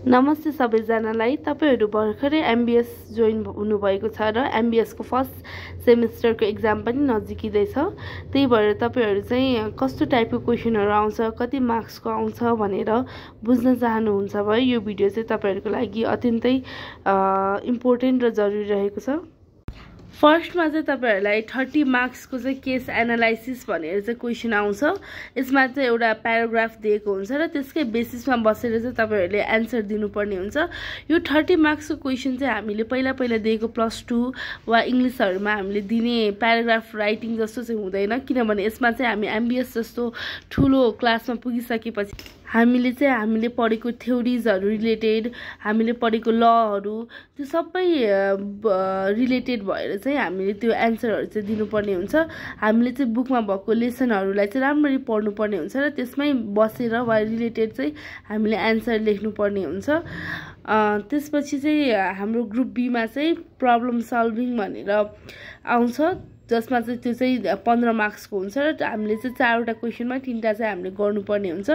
नमस्ते सबैजनालाई। तपाईहरु भर्खरै एमबीएस जोइन हुनुभएको छ र एमबीएस को फर्स्ट सेमेस्टरको एक्जाम पनि नजिकै छ। त्यही भएर तपाईहरु चाहिँ कस्तो टाइपको क्वेशनहरु आउँछ, कति मार्क्सको आउँछ भनेर बुझ्न चाहनुहुन्छ भए यो भिडियो चाहिँ तपाईहरुको लागि अत्यन्तै इम्पोर्टेन्ट र जरुरी रहेको छ। फर्स्टमा चाहिँ तपाईहरुलाई 30 मार्क्स को चाहिँ केस एनालाइसिस भनेर चाहिँ क्वेशन आउँछ। यसमा चाहिँ एउटा प्याराग्राफ दिएको हुन्छ र त्यसकै बेसिसमा बसेर चाहिँ तपाईहरुले आन्सर दिनुपर्ने हुन्छ। यो 30 मार्क्स को क्वेशन चाहिँ हामीले पहिला दिएको +2 वा इंग्लिशहरुमा हामीले दिने प्याराग्राफ राइटिङ जस्तो चाहिँ हुँदैन, किनभने यसमा चाहिँ हामी एमबीएस जस्तो ठूलो क्लासमा पुगिसकेपछि हामीले पढेको थ्योरीजहरु रिलेटेड, हामीले पढेको लहरु त्यो सबै रिलेटेड भएर चाहिँ हामीले त्यो आन्सरहरु चाहिँ दिनुपर्ने हुन्छ। हामीले चाहिँ बुकमा भएको लेसनहरुलाई चाहिँ राम्ररी पढ्नुपर्ने हुन्छ र त्यसमै बसेर वा रिलेटेड चाहिँ हामीले आन्सर लेख्नुपर्ने हुन्छ। त्यसपछि चाहिँ हाम्रो ग्रुप बी मा चाहिँ प्रब्लम सल्भिङ भनेर आउँछ, जसमा चाहिँ त्यो चाहिँ 15 मार्क्स को हुन्छ र हामीले चाहिँ 4 वटा क्वेशनमा 3 टा चाहिँ हामीले गर्नुपर्ने हुन्छ।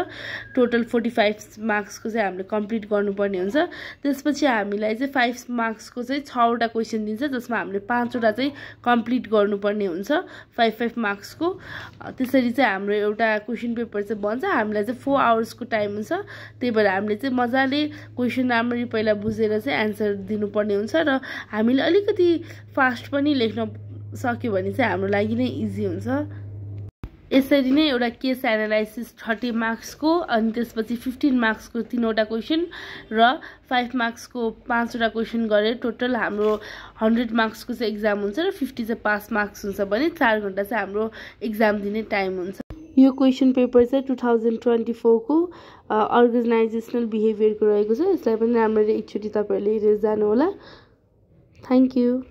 टोटल 45 मार्क्स को चाहिँ हामीले कम्प्लिट गर्नुपर्ने हुन्छ। त्यसपछि हामीलाई चाहिँ 5 मार्क्स को चाहिँ 6 वटा क्वेशन दिन्छ, जसमा हामीले 5 वटा चाहिँ कम्प्लिट गर्नुपर्ने हुन्छ 5 मार्क्स को। त्यसरी चाहिँ हाम्रो एउटा क्वेशन पेपर चाहिँ बन्छ। हामीलाई चाहिँ 4 आवर्स को टाइम हुन्छ। त्यही भएर हामीले चाहिँ मजाले क्वेशन राम्ररी पहिला बुझेर चाहिँ आन्सर दिनुपर्ने हुन्छ र हामीले अलिकति फास्ट पनि लेख्न सक्यो भने चाहिँ हाम्रो लागि नै इजी हुन्छ। यसरी नै एउटा केस एनालाइसिस 30 मार्क्स को, अनि त्यसपछि 15 मार्क्स को 3 वटा क्वेशन र 5 मार्क्स को 5 वटा क्वेशन गरे टोटल हाम्रो 100 मार्क्स को चाहिँ एक्जाम हुन्छ र 50 चाहिँ पास मार्क्स हुन्छ भने 4 घण्टा चाहिँ हाम्रो एक्जाम दिने टाइम हुन्छ। यो क्वेशन पेपर चाहिँ 2024 को अर्गनाइजेसनल बिहेभियर को रहेको छ। यसलाई पनि राम्ररी एकचोटी तपाईहरुले हेरेर जानु होला। Thank you.